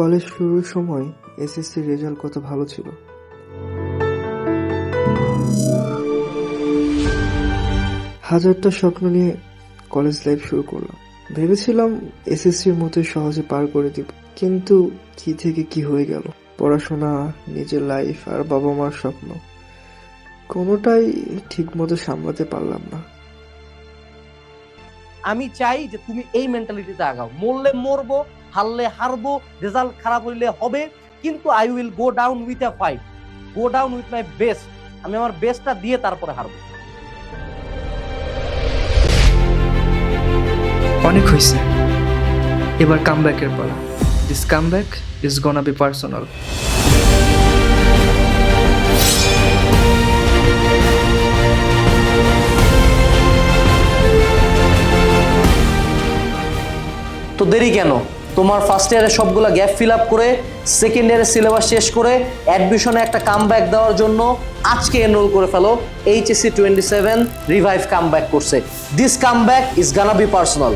College শুরুর সময় এসএসসির রেজাল্ট কত ভালো ছিল। হাজারটা স্বপ্ন নিয়ে কলেজ লাইফ শুরু করলাম। ভেবেছিলাম এসএসসির মতোই সহজে পার করে দিব, কিন্তু কি থেকে কি হয়ে গেল। পড়াশোনা, নিজের লাইফ আর বাবা মার স্বপ্ন কোনোটাই ঠিক মতো সামলাতে পারলাম না। আমি চাই যে তুমি এই মেন্টালিটিতে আগাও, মরলে মরবো, হারলে হারবো, রেজাল্ট খারাপ হইলে হবে, কিন্তু I will go down with a fight, go down with my best. আমি আমার বেস্টটা দিয়ে তারপরে হারবো। অনেক হয়েছে, এবার কামব্যাকের পালা। This comeback is gonna be personal. তো দেরি কেন? তোমার ফার্স্ট ইয়ারে সবগুলা গ্যাপ ফিল আপ করে, সেকেন্ড ইয়ারের সিলেবাস শেষ করে, অ্যাডমিশনে একটা কামব্যাক দেওয়ার জন্য আজকে এনরোল করে ফেলো। এইচএসসি 27 রিভাইভ কামব্যাক করছে। This comeback is Gaana B personal.